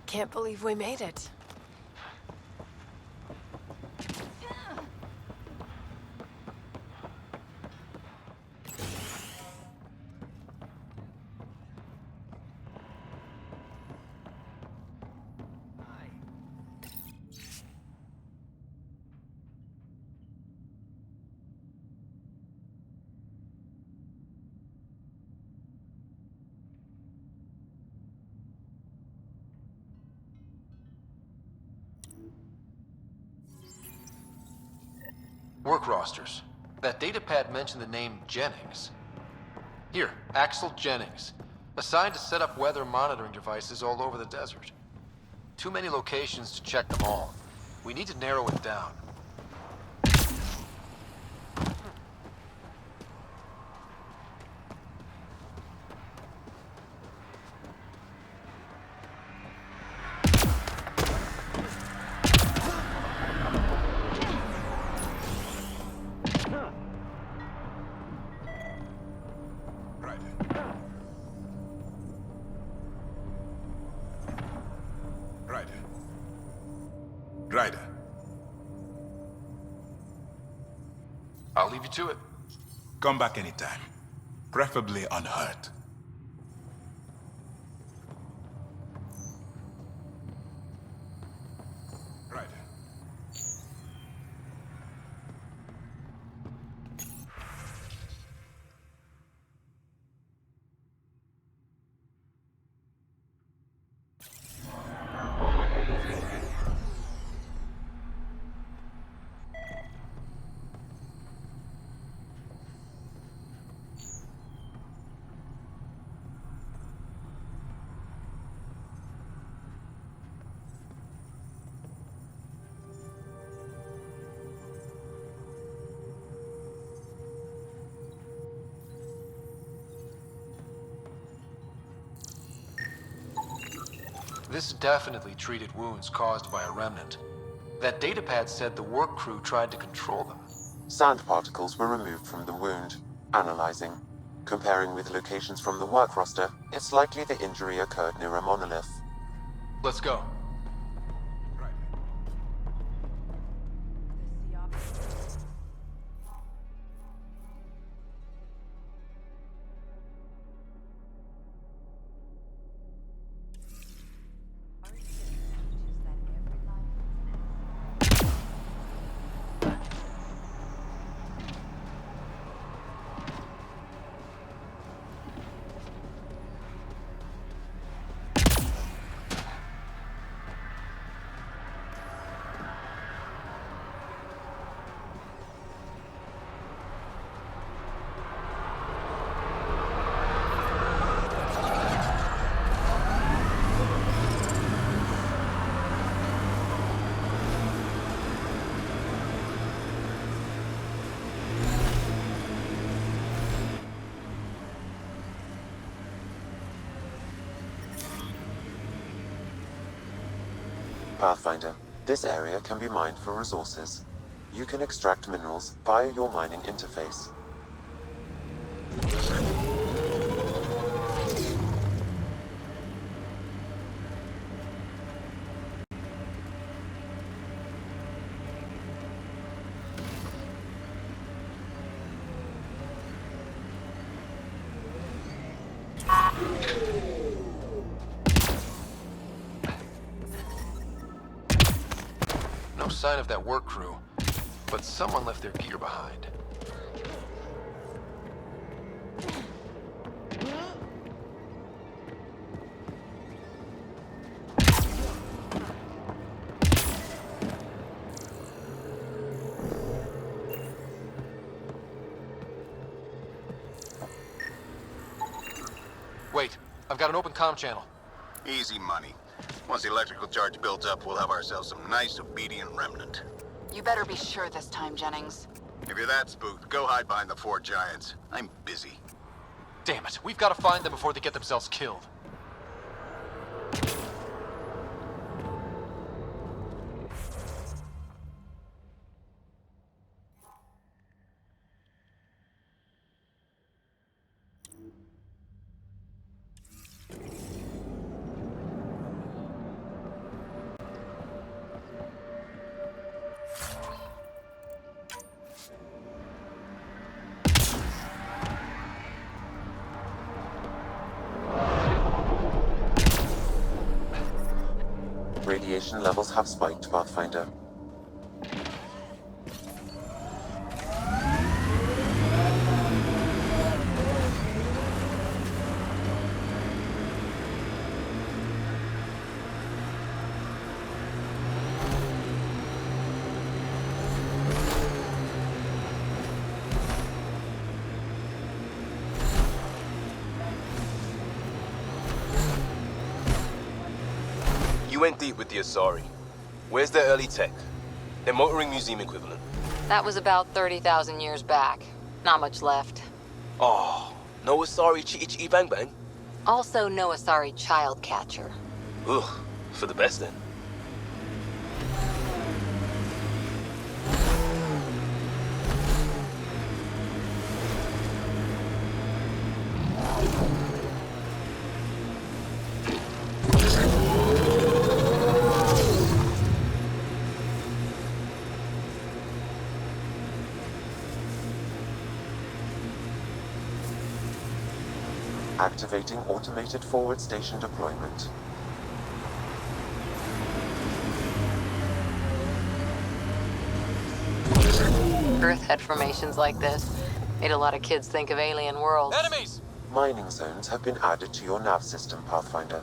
Can't believe we made it. Work rosters. That datapad mentioned the name Jennings. Here, Axel Jennings. Assigned to set up weather monitoring devices all over the desert. Too many locations to check them all. We need to narrow it down. Ryder. I'll leave you to it. Come back anytime. Preferably unhurt. Ryder. This definitely treated wounds caused by a remnant. That datapad said the work crew tried to control them. Sand particles were removed from the wound. Analyzing. Comparing with locations from the work roster, it's likely the injury occurred near a monolith. Let's go. Pathfinder, this area can be mined for resources. You can extract minerals via your mining interface. No sign of that work crew, but someone left their gear behind. Wait, I've got an open comm channel. Easy money. Once the electrical charge builds up, we'll have ourselves some nice, obedient remnant. You better be sure this time, Jennings. If you're that spooked, go hide behind the four giants. I'm busy. Damn it, we've got to find them before they get themselves killed. radiation levels have spiked, Pathfinder. You went deep with the Asari. Where's their early tech? Their motoring museum equivalent. That was about 30,000 years back. Not much left. Oh, no Asari chitty chitty bang bang? Also no Asari child catcher. Ugh, for the best then. Activating automated forward station deployment. Earth had formations like this. Made a lot of kids think of alien worlds. Enemies! Mining zones have been added to your nav system, Pathfinder.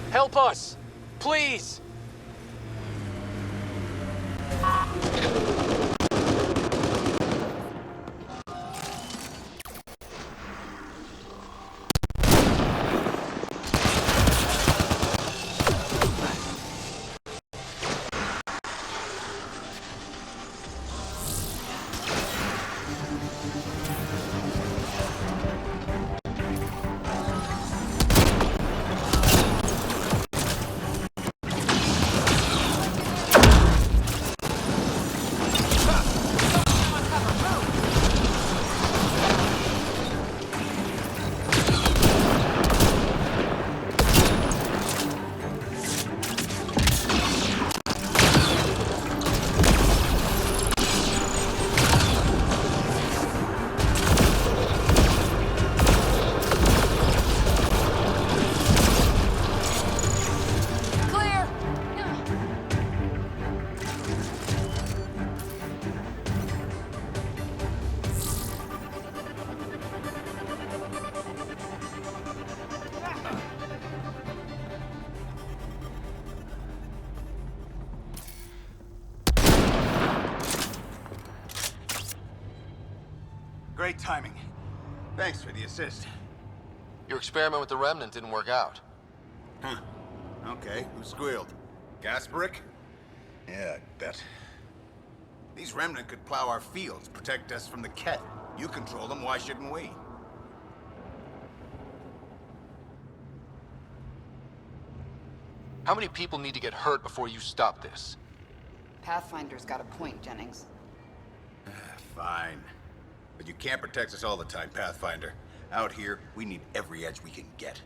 Help us! Please! Great timing. Thanks for the assist. Your experiment with the Remnant didn't work out. Huh. Okay, who squealed? Gasparic? Yeah, I bet. These Remnant could plow our fields, protect us from the Ket. You control them, why shouldn't we? How many people need to get hurt before you stop this? Pathfinder's got a point, Jennings. Fine. But you can't protect us all the time, Pathfinder. Out here, we need every edge we can get.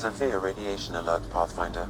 Severe radiation alert, Pathfinder.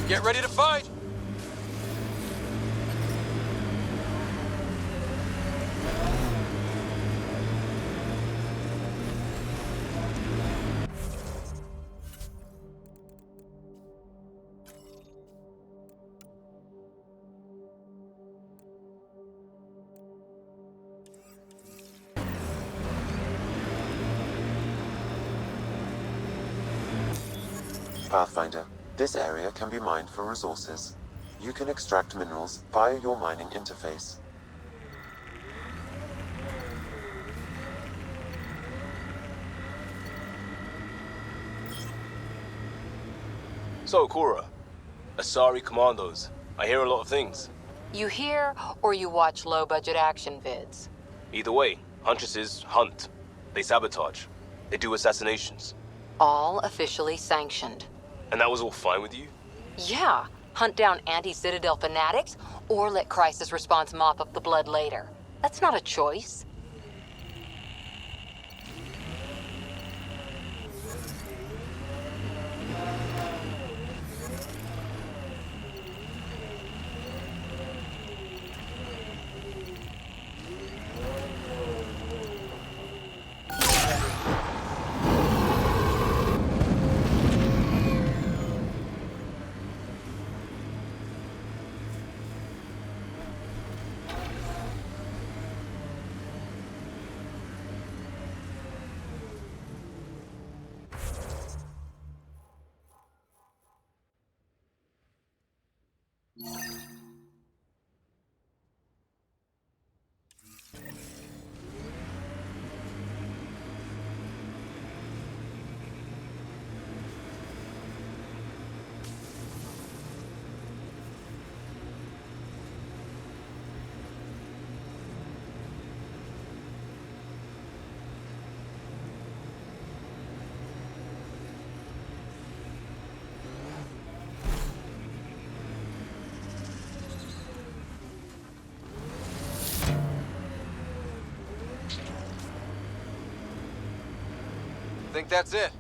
Get ready to fight! Pathfinder, this area can be mined for resources. You can extract minerals via your mining interface. So, Cora, Asari Commandos. I hear a lot of things. You hear or you watch low-budget action vids? Either way, Huntresses hunt. They sabotage. They do assassinations. All officially sanctioned. And that was all fine with you? Yeah, hunt down anti-Citadel fanatics or let crisis response mop up the blood later. That's not a choice. Think that's it?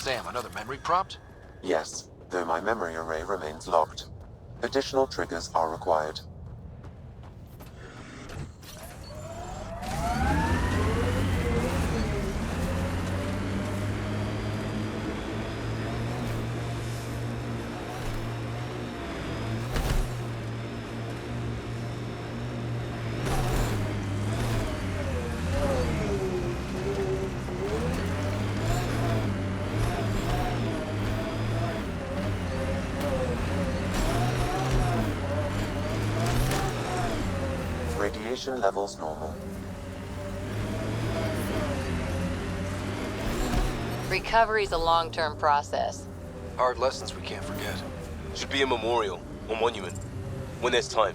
Sam, another memory prompt? Yes, though my memory array remains locked. Additional triggers are required. Radiation levels normal. Recovery's a long-term process. Hard lessons we can't forget. Should be a memorial or monument when there's time.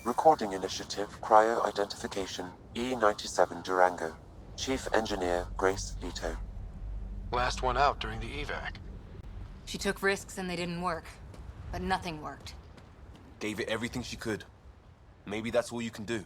Recording Initiative Cryo Identification E97 Durango. Chief Engineer Grace Leto. Last one out during the evac. She took risks and they didn't work. But nothing worked. Gave it everything she could. Maybe that's all you can do.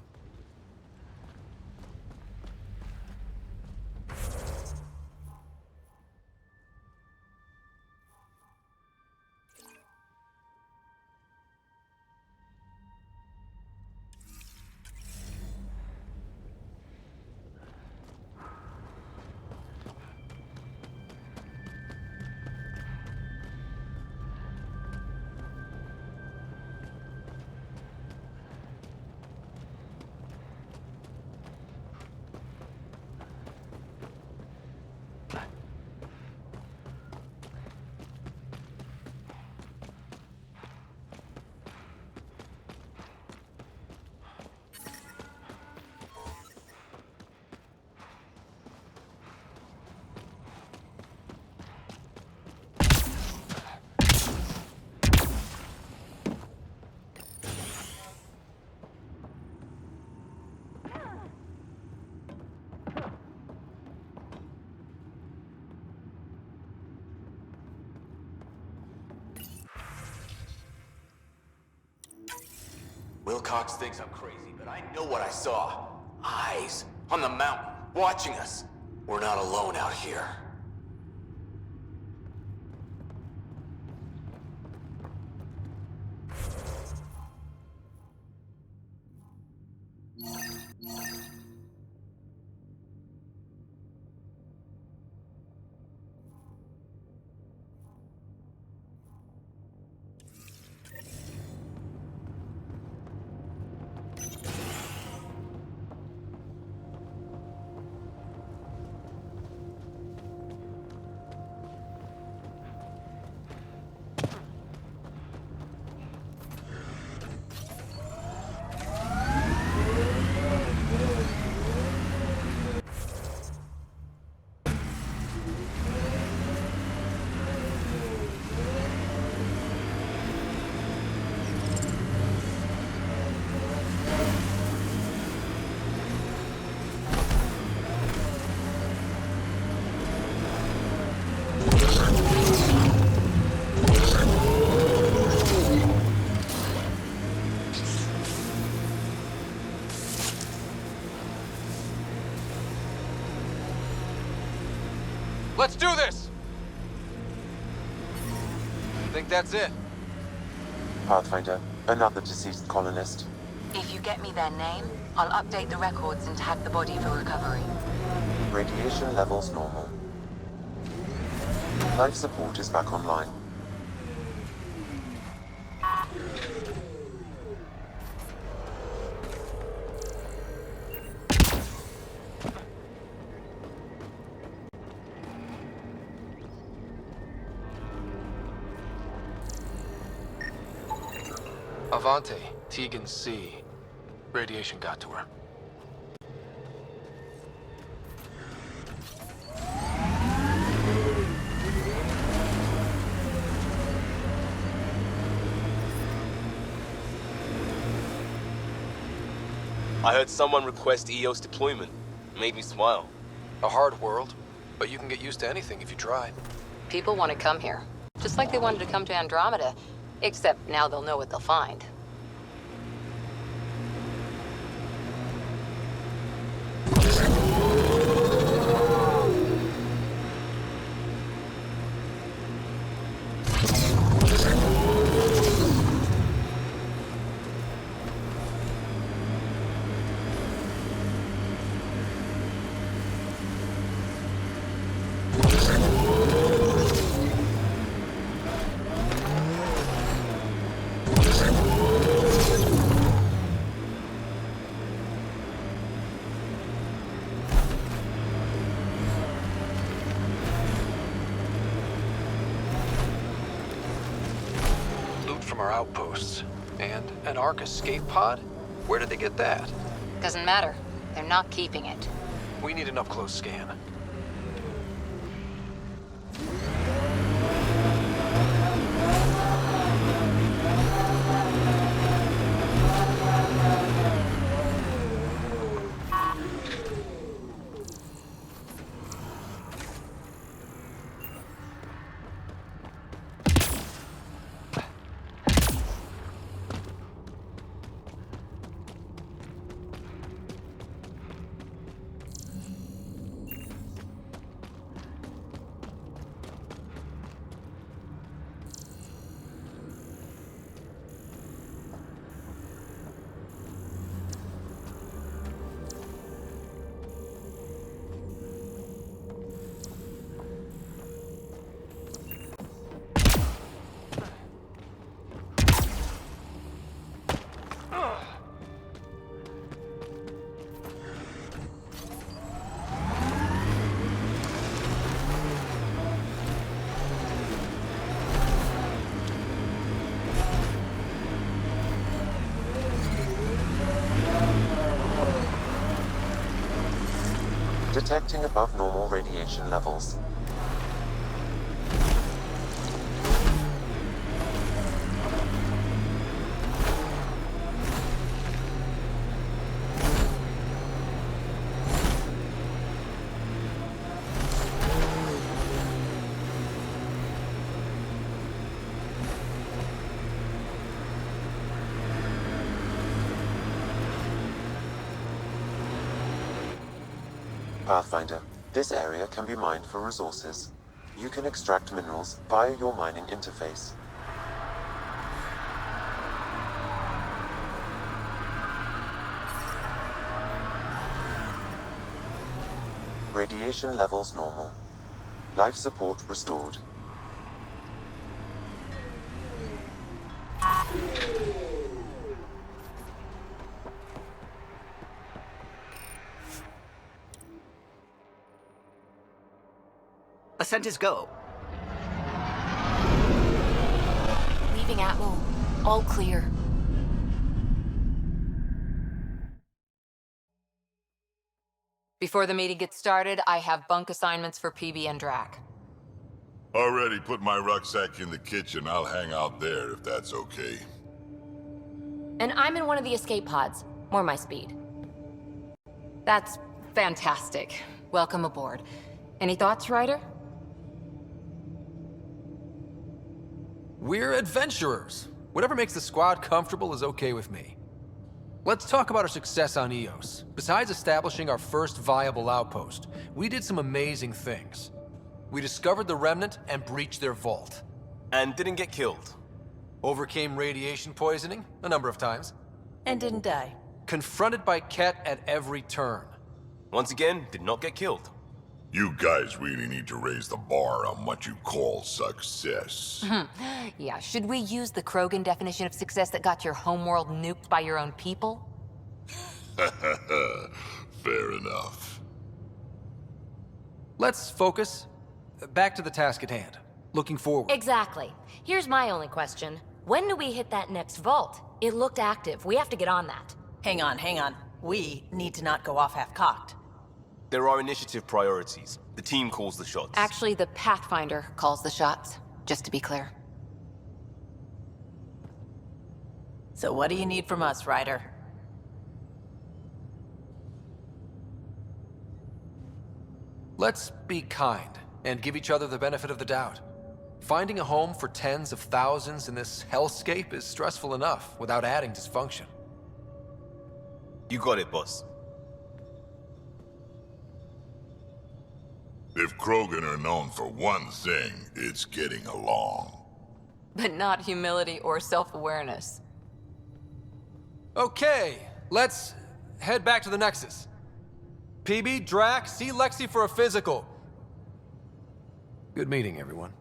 Wilcox thinks I'm crazy, but I know what I saw. Eyes on the mountain, watching us. We're not alone out here. Let's do this! Think that's it? Pathfinder, another deceased colonist. If you get me their name, I'll update the records and tag the body for recovery. Radiation levels normal. Life support is back online. Avante, Tegan C. Radiation got to her. I heard someone request EOS deployment. Made me smile. A hard world, but you can get used to anything if you try. People want to come here, just like they wanted to come to Andromeda, except now they'll know what they'll find. From our outposts. And an Ark escape pod? Where did they get that? Doesn't matter. They're not keeping it. We need an up-close scan. Detecting above normal radiation levels. Pathfinder, this area can be mined for resources. You can extract minerals via your mining interface. Radiation levels normal. Life support restored. Ascent is go. Leaving Atmo. All clear. Before the meeting gets started, I have bunk assignments for PB and Drac. Already put my rucksack in the kitchen. I'll hang out there if that's okay. And I'm in one of the escape pods. More my speed. That's fantastic. Welcome aboard. Any thoughts, Ryder? We're adventurers. Whatever makes the squad comfortable is okay with me. Let's talk about our success on Eos. Besides establishing our first viable outpost, we did some amazing things. We discovered the remnant and breached their vault. And didn't get killed. Overcame radiation poisoning a number of times. And didn't die. Confronted by Ket at every turn. Once again, did not get killed. You guys really need to raise the bar on what you call success. Yeah, should we use the Krogan definition of success that got your homeworld nuked by your own people? Fair enough. Let's focus. Back to the task at hand. Looking forward. Exactly. Here's my only question. When do we hit that next vault? It looked active. We have to get on that. Hang on, hang on. We need to not go off half-cocked. There are initiative priorities. The team calls the shots. Actually, the Pathfinder calls the shots, just to be clear. So what do you need from us, Ryder? Let's be kind and give each other the benefit of the doubt. Finding a home for tens of thousands in this hellscape is stressful enough without adding dysfunction. You got it, boss. If Krogan are known for one thing, it's getting along. But not humility or self-awareness. Okay, let's head back to the Nexus. PB, Drac, see Lexi for a physical. Good meeting, everyone.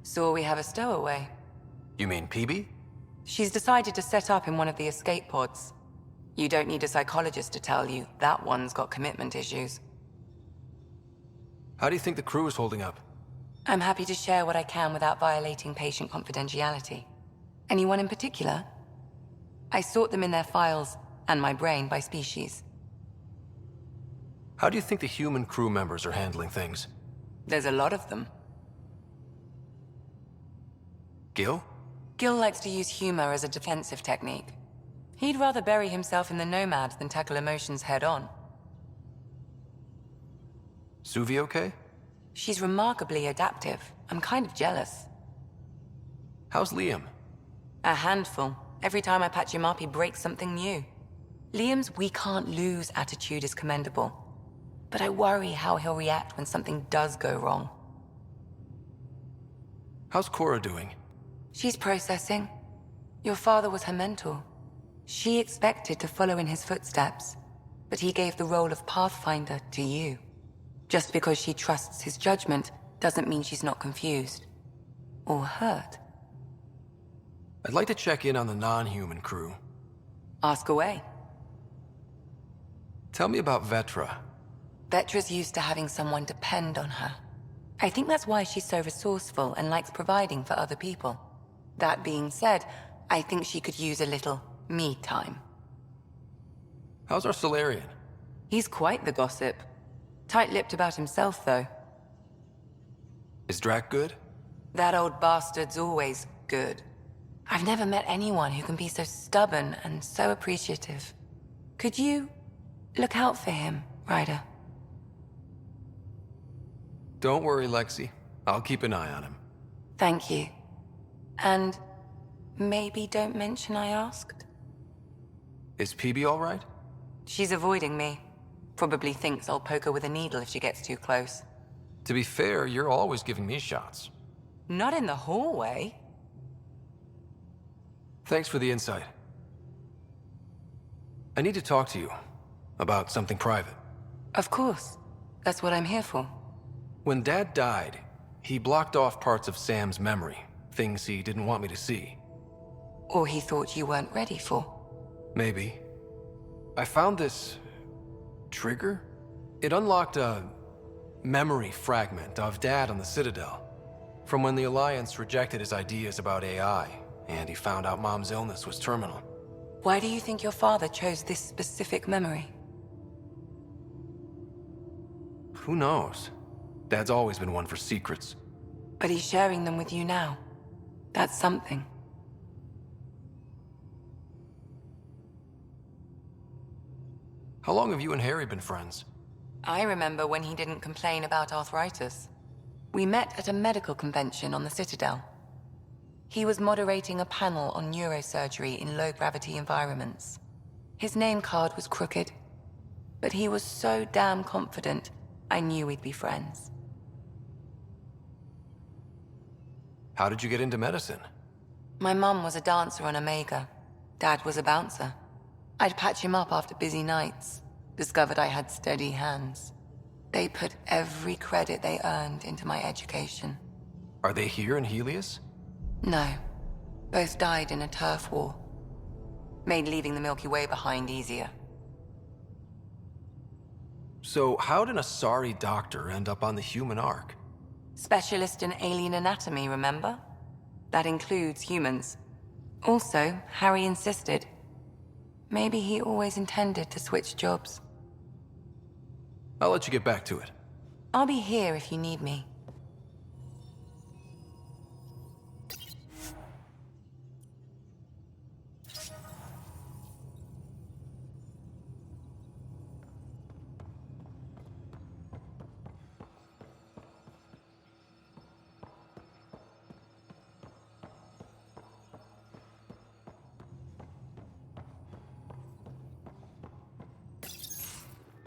So we have a stowaway. You mean PB? She's decided to set up in one of the escape pods. You don't need a psychologist to tell you that one's got commitment issues. How do you think the crew is holding up? I'm happy to share what I can without violating patient confidentiality. Anyone in particular? I sort them in their files and my brain by species. How do you think the human crew members are handling things? There's a lot of them. Gil? Gil likes to use humor as a defensive technique. He'd rather bury himself in the Nomad than tackle emotions head-on. Suvi okay? She's remarkably adaptive. I'm kind of jealous. How's Liam? A handful. Every time I patch him up, he breaks something new. Liam's we can't lose attitude is commendable. But I worry how he'll react when something does go wrong. How's Cora doing? She's processing. Your father was her mentor. She expected to follow in his footsteps, but he gave the role of Pathfinder to you. Just because she trusts his judgment doesn't mean she's not confused. Or hurt. I'd like to check in on the non-human crew. Ask away. Tell me about Vetra. Vetra's used to having someone depend on her. I think that's why she's so resourceful and likes providing for other people. That being said, I think she could use a little me time. How's our Solarian? He's quite the gossip. Tight-lipped about himself, though. Is Drac good? That old bastard's always good. I've never met anyone who can be so stubborn and so appreciative. Could you look out for him, Ryder? Don't worry, Lexi. I'll keep an eye on him. Thank you. And maybe don't mention I asked? Is PB all right? She's avoiding me. Probably thinks I'll poke her with a needle if she gets too close. To be fair, you're always giving me shots. Not in the hallway. Thanks for the insight. I need to talk to you about something private. Of course. That's what I'm here for. When Dad died, he blocked off parts of Sam's memory, things he didn't want me to see. Or he thought you weren't ready for. Maybe. I found this trigger. It unlocked a memory fragment of Dad on the Citadel, from when the Alliance rejected his ideas about AI, and he found out Mom's illness was terminal. Why do you think your father chose this specific memory? Who knows? Dad's always been one for secrets. But he's sharing them with you now. That's something. How long have you and Harry been friends? I remember when he didn't complain about arthritis. We met at a medical convention on the Citadel. He was moderating a panel on neurosurgery in low-gravity environments. His name card was crooked, but he was so damn confident, I knew we'd be friends. How did you get into medicine? My mum was a dancer on Omega. Dad was a bouncer. I'd patch him up after busy nights. Discovered I had steady hands. They put every credit they earned into my education. Are they here in Helios? No. Both died in a turf war. Made leaving the Milky Way behind easier. So how did a sorry doctor end up on the human ark? Specialist in alien anatomy, remember? That includes humans. Also, Harry insisted. Maybe he always intended to switch jobs. I'll let you get back to it. I'll be here if you need me.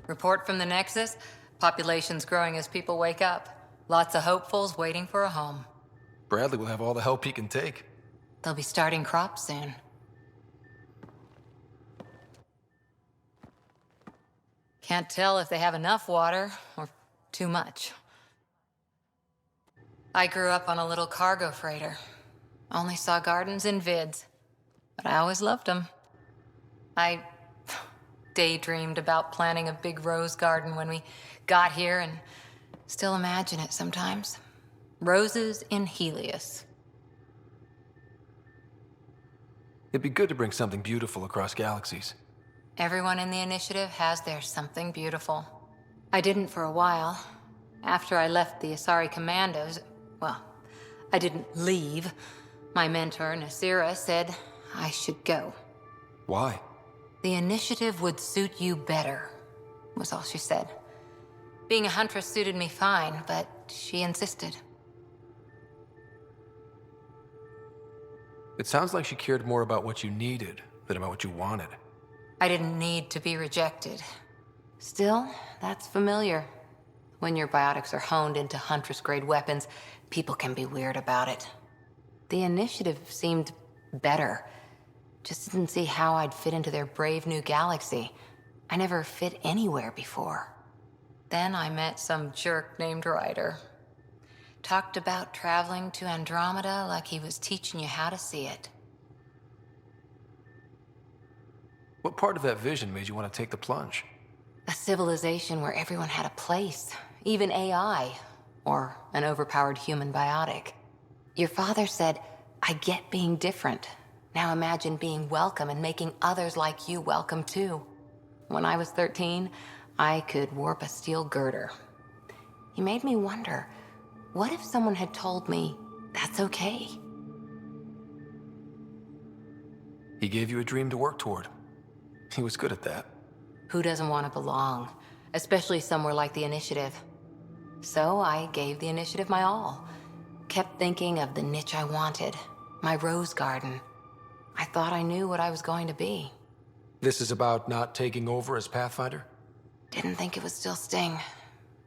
Report from the Nexus. Population's growing as people wake up. Lots of hopefuls waiting for a home. Bradley will have all the help he can take. They'll be starting crops soon. Can't tell if they have enough water or too much. I grew up on a little cargo freighter. Only saw gardens in vids, but I always loved them. I daydreamed about planting a big rose garden when we got here and still imagine it sometimes. Roses in Helios. It'd be good to bring something beautiful across galaxies. Everyone in the initiative has their something beautiful. I didn't for a while. After I left the Asari Commandos, well, I didn't leave. My mentor, Nasira, said I should go. Why? The initiative would suit you better, was all she said. Being a huntress suited me fine, but she insisted. It sounds like she cared more about what you needed than about what you wanted. I didn't need to be rejected. Still, that's familiar. When your biotics are honed into Huntress-grade weapons, people can be weird about it. The initiative seemed better. Just didn't see how I'd fit into their brave new galaxy. I never fit anywhere before. Then I met some jerk named Ryder. Talked about traveling to Andromeda like he was teaching you how to see it. What part of that vision made you want to take the plunge? A civilization where everyone had a place, even AI, or an overpowered human biotic. Your father said, I get being different. Now imagine being welcome and making others like you welcome too. When I was 13, I could warp a steel girder. He made me wonder, what if someone had told me that's okay? He gave you a dream to work toward. He was good at that. Who doesn't want to belong, especially somewhere like the Initiative? So I gave the Initiative my all. Kept thinking of the niche I wanted, my rose garden. I thought I knew what I was going to be. This is about not taking over as Pathfinder? Didn't think it would still sting.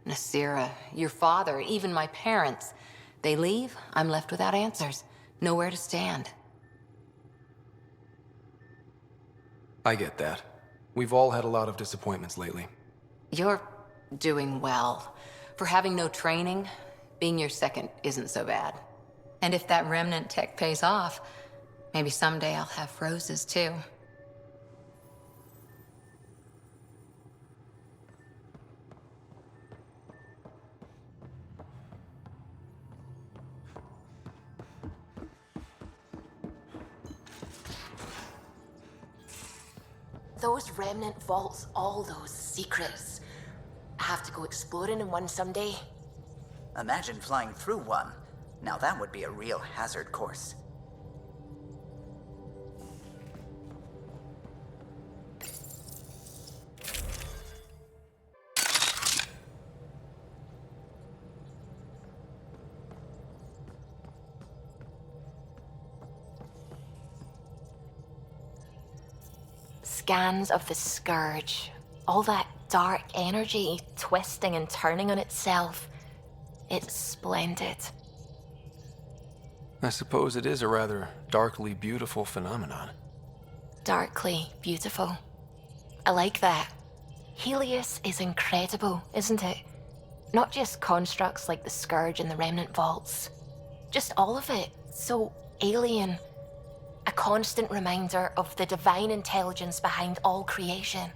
Nasira, your father, even my parents. They leave, I'm left without answers. Nowhere to stand. I get that. We've all had a lot of disappointments lately. You're doing well. For having no training, being your second isn't so bad. And if that remnant tech pays off, maybe someday I'll have roses too. Those remnant vaults, all those secrets. I have to go exploring in one someday. Imagine flying through one. Now that would be a real hazard course. Scans of the Scourge. All that dark energy twisting and turning on itself. It's splendid. I suppose it is a rather darkly beautiful phenomenon. Darkly beautiful. I like that. Helios is incredible, isn't it? Not just constructs like the Scourge and the Remnant Vaults. Just all of it. So alien. A constant reminder of the divine intelligence behind all creation.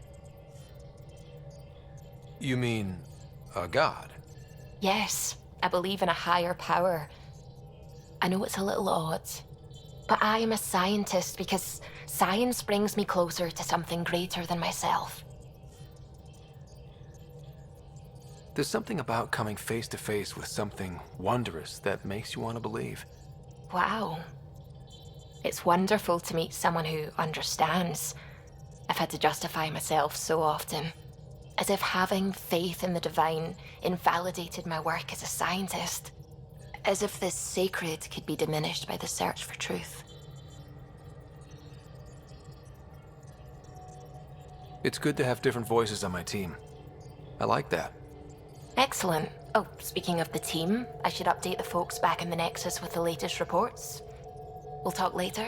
You mean a god? Yes, I believe in a higher power. I know it's a little odd, but I am a scientist because science brings me closer to something greater than myself. There's something about coming face to face with something wondrous that makes you want to believe. Wow. It's wonderful to meet someone who understands. I've had to justify myself so often, as if having faith in the divine invalidated my work as a scientist. As if this sacred could be diminished by the search for truth. It's good to have different voices on my team. I like that. Excellent. Oh, speaking of the team, I should update the folks back in the Nexus with the latest reports. We'll talk later.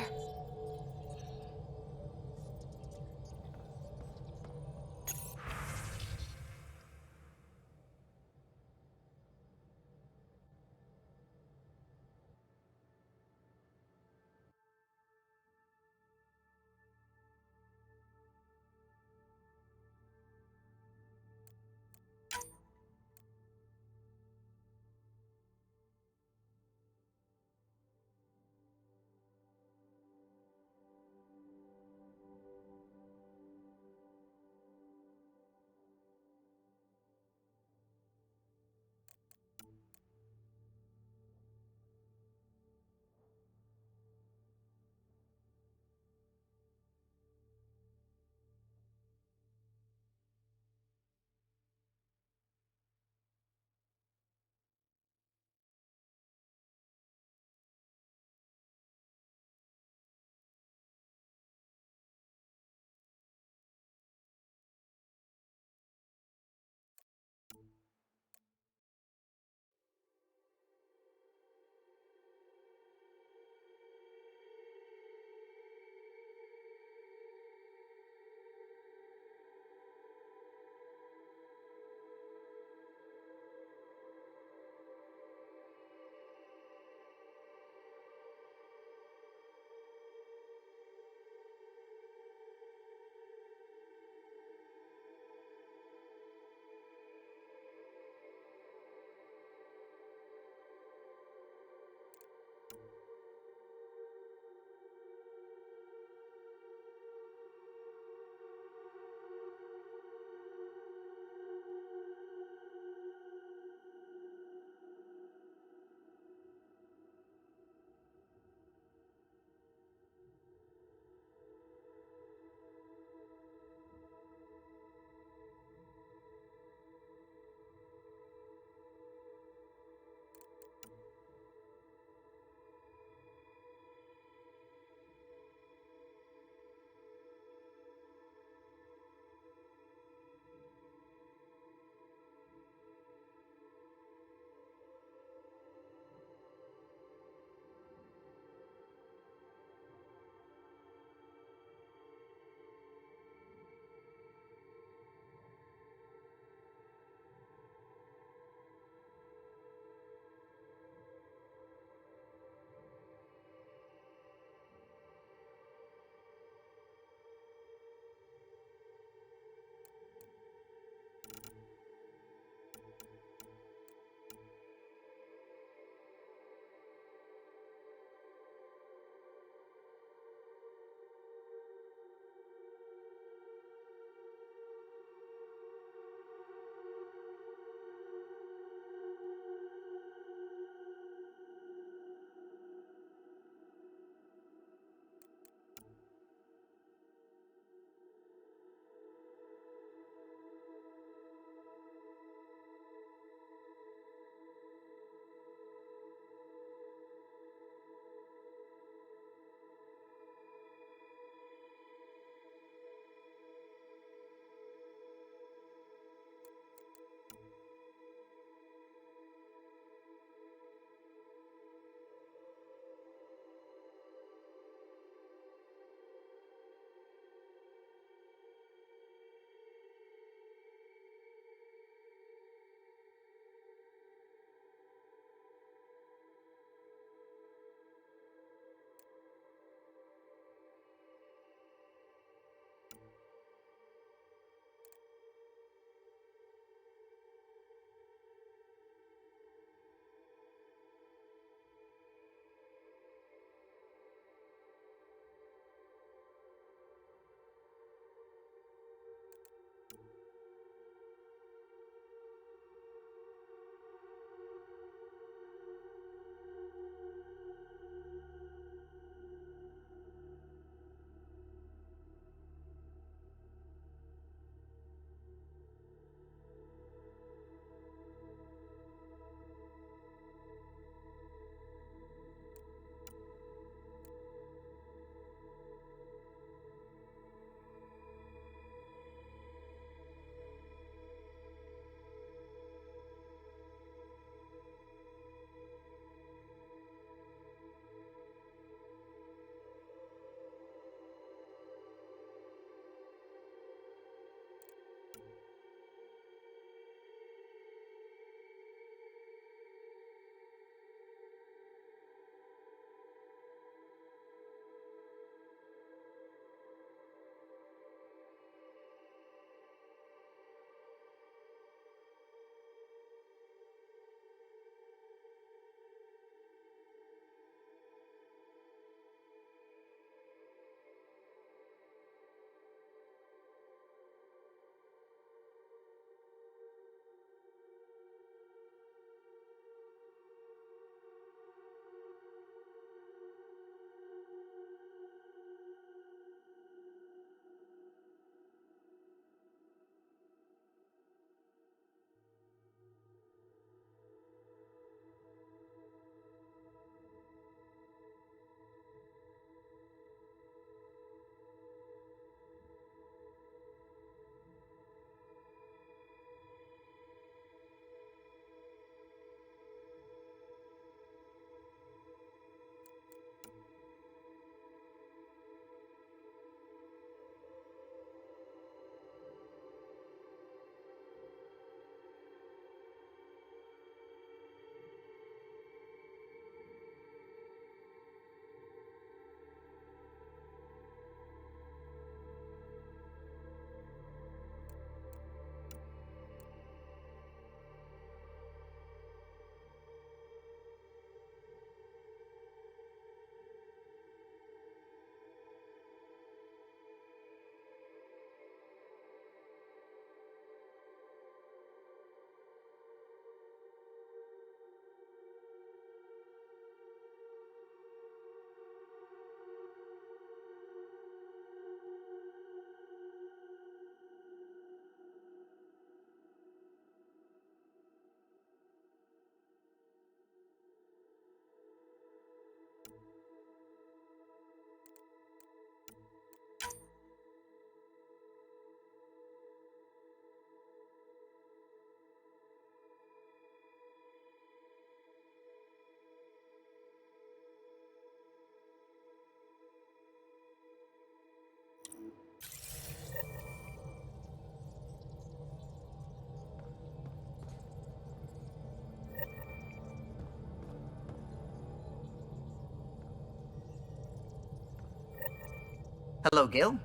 Hello, Gil.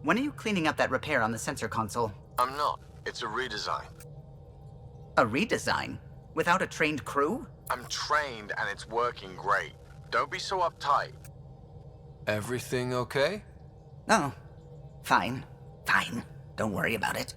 When are you cleaning up that repair on the sensor console? I'm not. It's a redesign. A redesign? Without a trained crew? I'm trained and it's working great. Don't be so uptight. Everything okay? Oh, fine. Fine. Don't worry about it.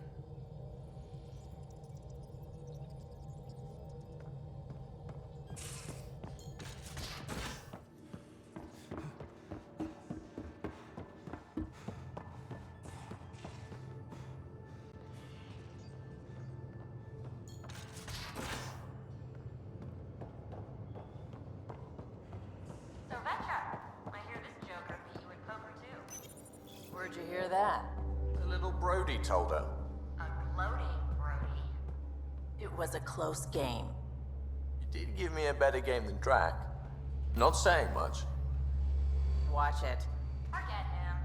Where'd you hear that? The little Brody told her. A gloating Brody. It was a close game. You did give me a better game than Drac. Not saying much. Watch it. Forget him.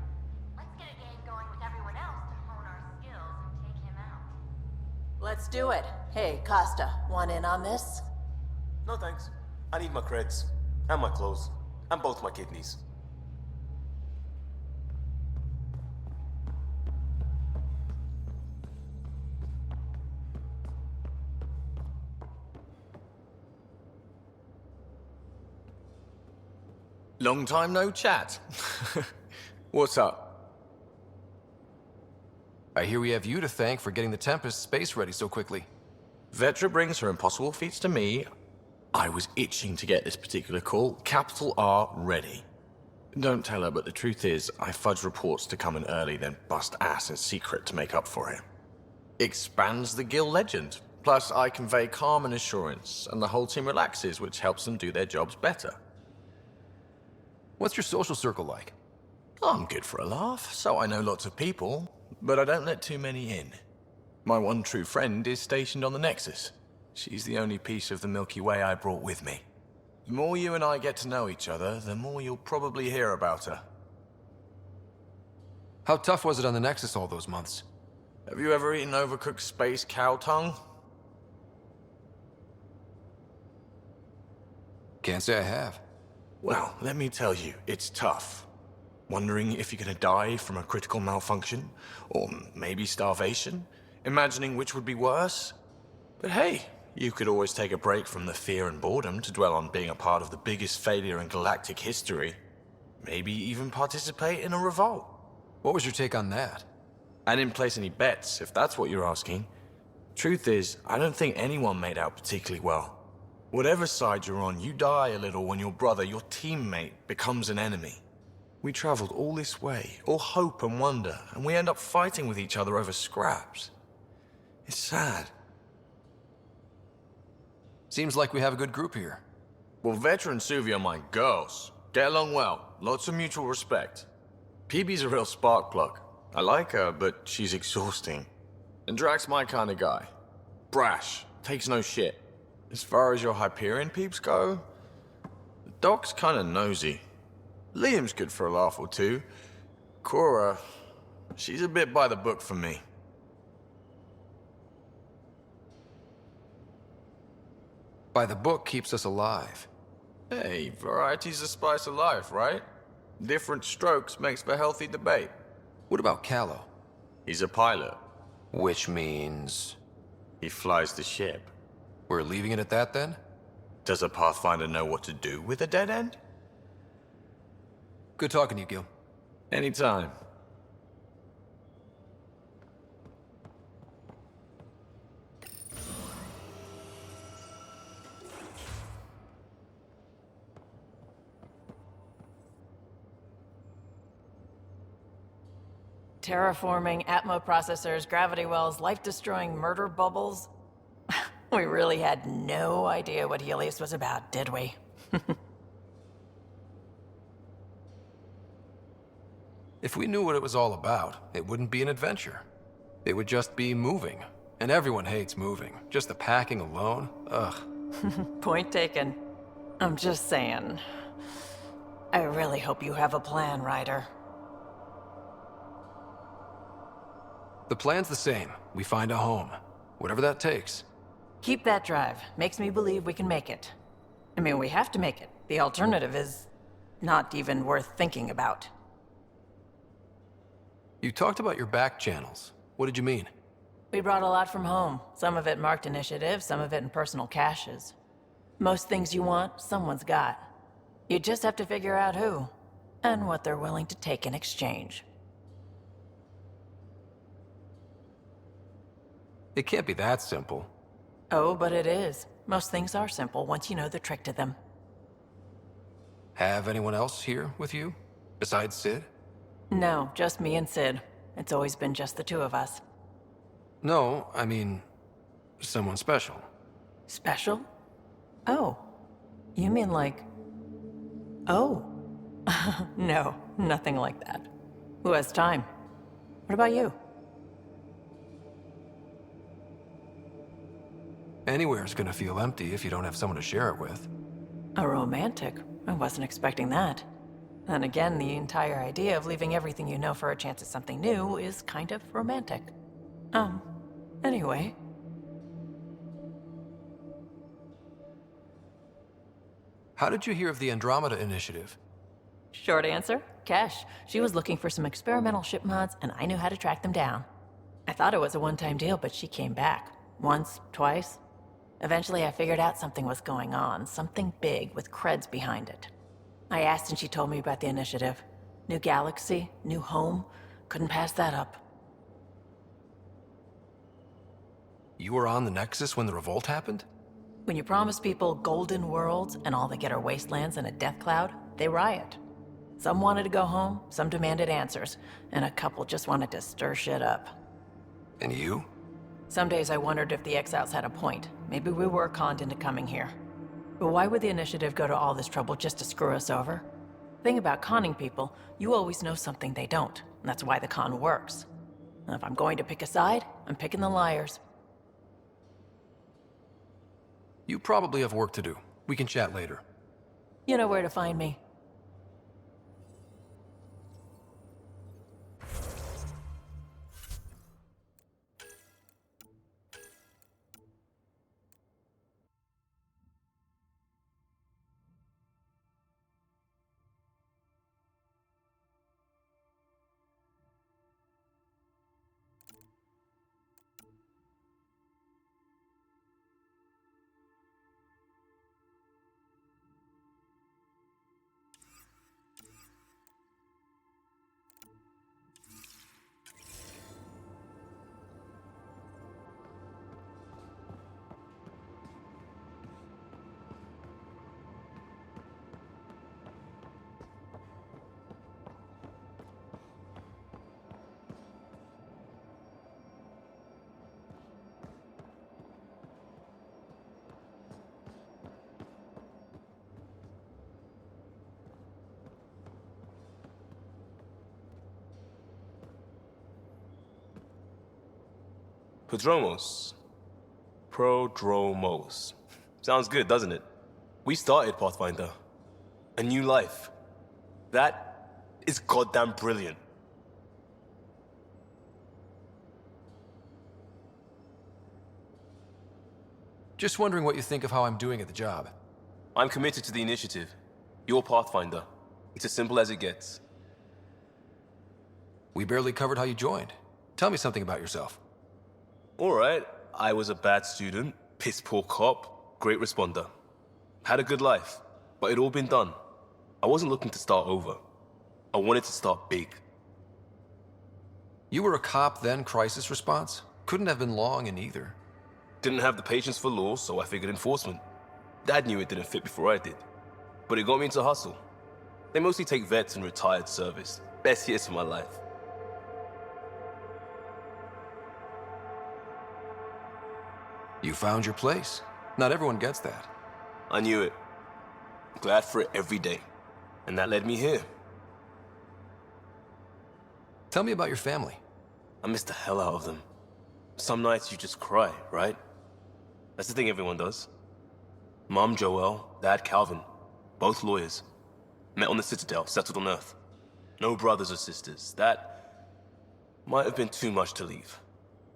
Let's get a game going with everyone else to hone our skills and take him out. Let's do it. Hey, Costa, want in on this? No thanks. I need my creds. And my clothes. And both my kidneys. Long time no chat. What's up? I hear we have you to thank for getting the Tempest space ready so quickly. Vetra brings her impossible feats to me. I was itching to get this particular call. Capital R ready. Don't tell her, but the truth is, I fudge reports to come in early, then bust ass in secret to make up for it. Expands the guild legend. Plus, I convey calm and assurance, and the whole team relaxes, which helps them do their jobs better. What's your social circle like? I'm good for a laugh, so I know lots of people, but I don't let too many in. My one true friend is stationed on the Nexus. She's the only piece of the Milky Way I brought with me. The more you and I get to know each other, the more you'll probably hear about her. How tough was it on the Nexus all those months? Have you ever eaten overcooked space cow tongue? Can't say I have. Well, let me tell you, it's tough. Wondering if you're gonna die from a critical malfunction, or maybe starvation, imagining which would be worse. But hey, you could always take a break from the fear and boredom to dwell on being a part of the biggest failure in galactic history. Maybe even participate in a revolt. What was your take on that? I didn't place any bets, if that's what you're asking. Truth is, I don't think anyone made out particularly well. Whatever side you're on, you die a little when your brother, your teammate, becomes an enemy. We traveled all this way, all hope and wonder, and we end up fighting with each other over scraps. It's sad. Seems like we have a good group here. Well, Vetra and Suvi are my girls. Get along well, lots of mutual respect. PB's a real spark plug. I like her, but she's exhausting. And Drac's my kind of guy. Brash, takes no shit. As far as your Hyperion peeps go, the Doc's kinda nosy. Liam's good for a laugh or two. Cora, she's a bit by the book for me. By the book keeps us alive. Hey, variety's the spice of life, right? Different strokes makes for healthy debate. What about Callow? He's a pilot. Which means... he flies the ship. We're leaving it at that, then? Does a Pathfinder know what to do with a dead end? Good talking to you, Gil. Anytime. Terraforming, Atmo processors, gravity wells, life-destroying murder bubbles. We really had no idea what Helios was about, did we? If we knew what it was all about, it wouldn't be an adventure. It would just be moving. And everyone hates moving. Just the packing alone, ugh. Point taken. I'm just saying. I really hope you have a plan, Ryder. The plan's the same. We find a home. Whatever that takes. Keep that drive. Makes me believe we can make it. I mean, we have to make it. The alternative is not even worth thinking about. You talked about your back channels. What did you mean? We brought a lot from home. Some of it marked initiative, some of it in personal caches. Most things you want, someone's got. You just have to figure out who, and what they're willing to take in exchange. It can't be that simple. Oh, but it is. Most things are simple once you know the trick to them. Have anyone else here with you? Besides Sid? No, just me and Sid. It's always been just the two of us. No, I mean, someone special. Special? Oh. You mean like... Oh. No, nothing like that. Who has time? What about you? Anywhere's gonna feel empty if you don't have someone to share it with. A romantic? I wasn't expecting that. And again, the entire idea of leaving everything you know for a chance at something new is kind of romantic. Anyway. How did you hear of the Andromeda initiative? Short answer, Kesh. She was looking for some experimental ship mods, and I knew how to track them down. I thought it was a one-time deal, but she came back. Once, twice. Eventually, I figured out something was going on, something big with creds behind it. I asked and she told me about the initiative. New galaxy, new home. Couldn't pass that up. You were on the Nexus when the revolt happened? When you promise people golden worlds and all they get are wastelands and a death cloud, they riot. Some wanted to go home, some demanded answers, and a couple just wanted to stir shit up. And you? Some days I wondered if the exiles had a point. Maybe we were conned into coming here. But why would the initiative go to all this trouble just to screw us over? Thing about conning people, you always know something they don't, and that's why the con works. And if I'm going to pick a side, I'm picking the liars. You probably have work to do. We can chat later. You know where to find me. Prodromos. Prodromos. Sounds good, doesn't it? We started Pathfinder. A new life. That is goddamn brilliant. Just wondering what you think of how I'm doing at the job. I'm committed to the initiative. You're Pathfinder. It's as simple as it gets. We barely covered how you joined. Tell me something about yourself. Alright, I was a bad student, piss poor cop, great responder. Had a good life, but it'd all been done. I wasn't looking to start over. I wanted to start big. You were a cop, then crisis response? Couldn't have been long in either. Didn't have the patience for law, so I figured enforcement. Dad knew it didn't fit before I did. But it got me into hustle. They mostly take vets and retired service. Best years of my life. You found your place. Not everyone gets that. I knew it. Glad for it every day. And that led me here. Tell me about your family. I miss the hell out of them. Some nights you just cry, right? That's the thing everyone does. Mom Joelle, Dad Calvin. Both lawyers. Met on the Citadel, settled on Earth. No brothers or sisters. That might have been too much to leave.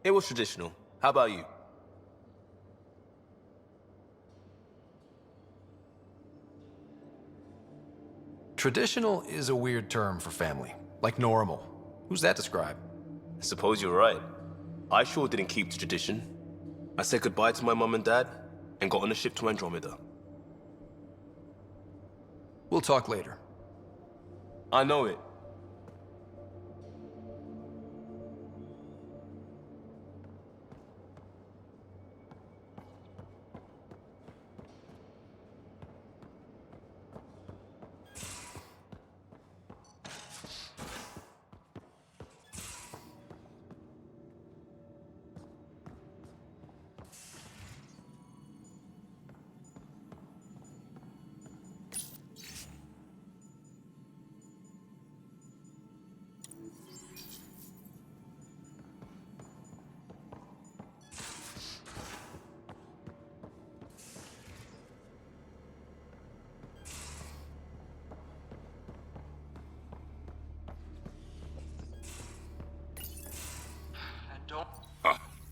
It was traditional. How about you? Traditional is a weird term for family. Like normal. Who's that describe? I suppose you're right. I sure didn't keep the tradition. I said goodbye to my mum and dad, and got on a ship to Andromeda. We'll talk later. I know it.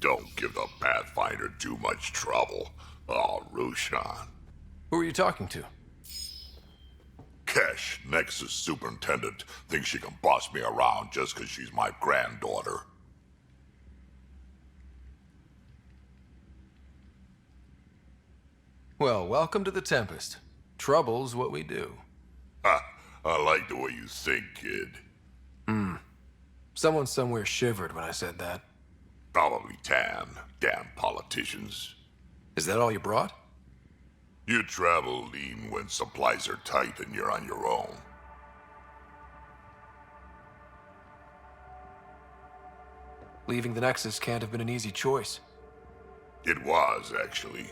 Don't give the Pathfinder too much trouble. Oh, Rushan. Who are you talking to? Kesh, Nexus Superintendent, thinks she can boss me around just because she's my granddaughter. Well, welcome to the Tempest. Trouble's what we do. Ha! I like the way you think, kid. Someone somewhere shivered when I said that. Probably Tan. Damn politicians. Is that all you brought? You travel lean when supplies are tight and you're on your own. Leaving the Nexus can't have been an easy choice. It was, actually.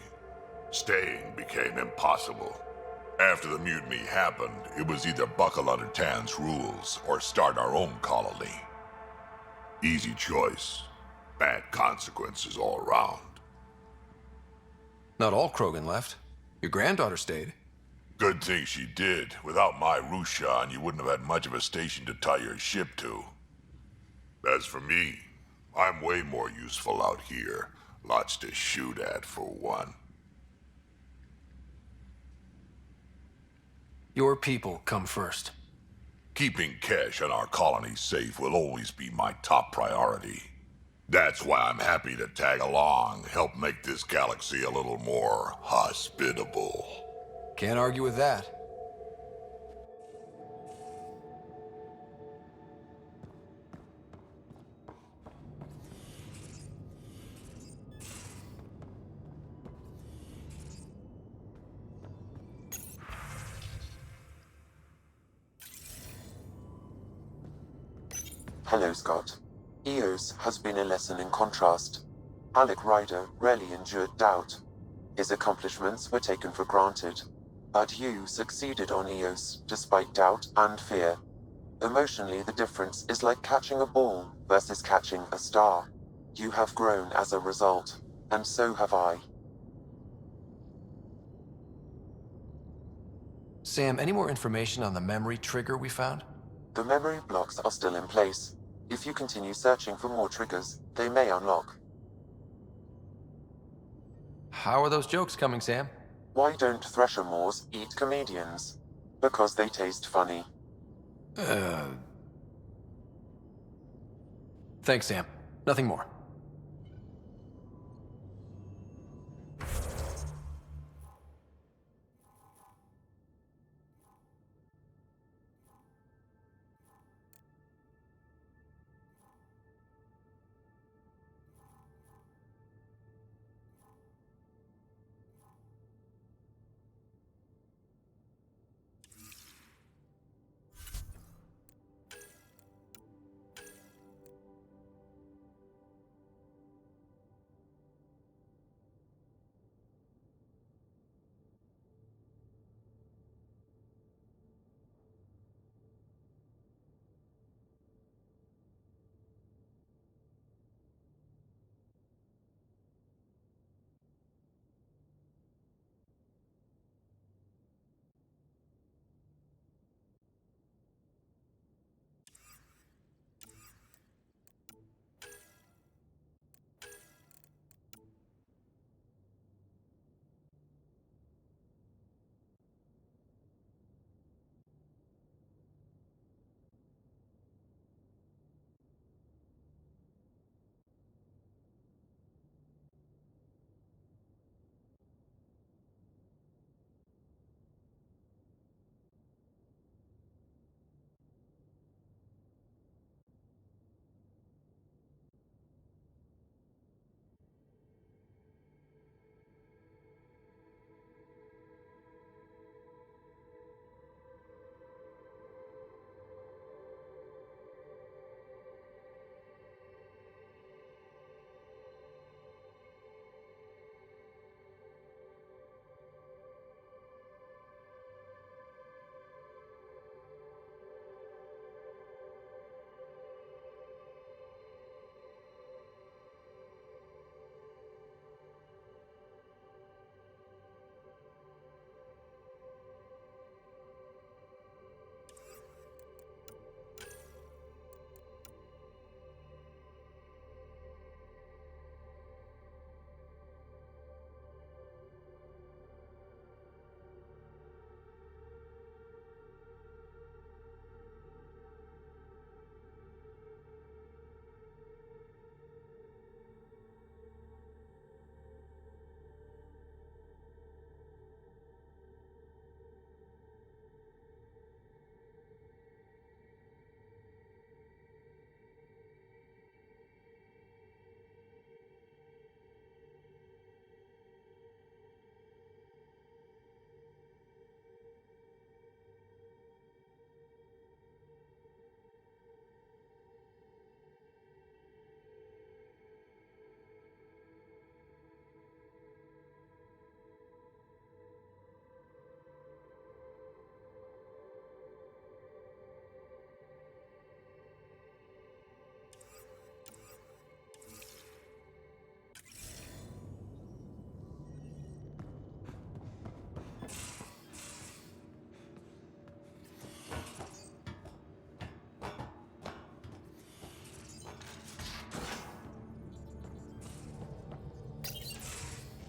Staying became impossible. After the mutiny happened, it was either buckle under Tan's rules or start our own colony. Easy choice. Bad consequences all around. Not all Krogan left. Your granddaughter stayed. Good thing she did. Without my Rushan, you wouldn't have had much of a station to tie your ship to. As for me, I'm way more useful out here. Lots to shoot at, for one. Your people come first. Keeping Kesh and our colony safe will always be my top priority. That's why I'm happy to tag along, help make this galaxy a little more hospitable. Can't argue with that. Hello, Scott. Eos has been a lesson in contrast. Alec Ryder rarely endured doubt. His accomplishments were taken for granted. But you succeeded on Eos, despite doubt and fear. Emotionally, the difference is like catching a ball versus catching a star. You have grown as a result, and so have I. Sam, any more information on the memory trigger we found? The memory blocks are still in place. If you continue searching for more triggers, they may unlock. How are those jokes coming, Sam? Why don't Thresher Moors eat comedians? Because they taste funny. Thanks, Sam. Nothing more.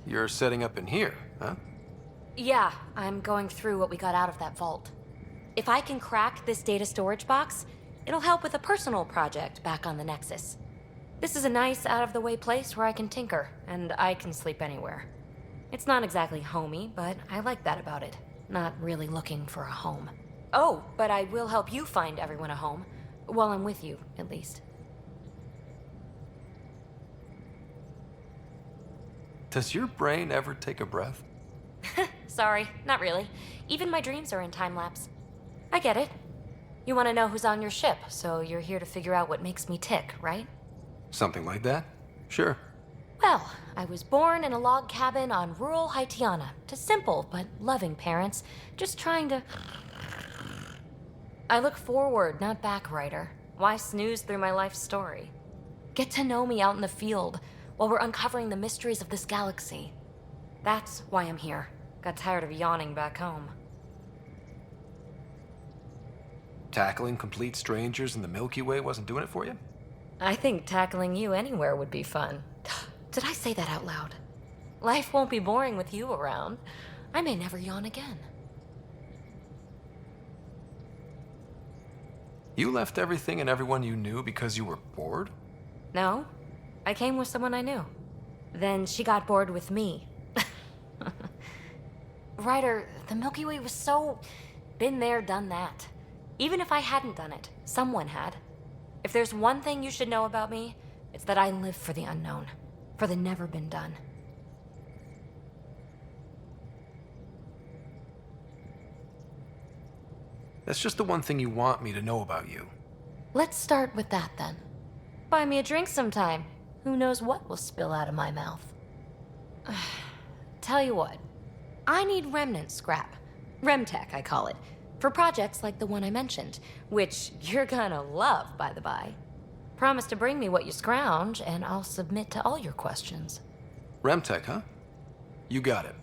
You're setting up in here, huh? Yeah, I'm going through what we got out of that vault. If I can crack this data storage box, it'll help with a personal project back on the Nexus. This is a nice, out-of-the-way place where I can tinker, and I can sleep anywhere. It's not exactly homey, but I like that about it. Not really looking for a home. Oh, but I will help you find everyone a home. While I'm with you, at least. Does your brain ever take a breath? Sorry, not really. Even my dreams are in time-lapse. I get it. You want to know who's on your ship, so you're here to figure out what makes me tick, right? Something like that? Sure. Well, I was born in a log cabin on rural Haitiana to simple but loving parents, just trying to... I look forward, not back, Ryder. Why snooze through my life story? Get to know me out in the field while we're uncovering the mysteries of this galaxy. That's why I'm here. Got tired of yawning back home. Tackling complete strangers in the Milky Way wasn't doing it for you? I think tackling you anywhere would be fun. Did I say that out loud? Life won't be boring with you around. I may never yawn again. You left everything and everyone you knew because you were bored? No, I came with someone I knew. Then she got bored with me. Ryder, the Milky Way was so... been there, done that. Even if I hadn't done it, someone had. If there's one thing you should know about me, it's that I live for the unknown. For the never been done. That's just the one thing you want me to know about you. Let's start with that then. Buy me a drink sometime. Who knows what will spill out of my mouth. Tell you what, I need remnant scrap. Remtech, I call it. For projects like the one I mentioned, which you're gonna love, by the by. Promise to bring me what you scrounge, and I'll submit to all your questions. Remtech, huh? You got it.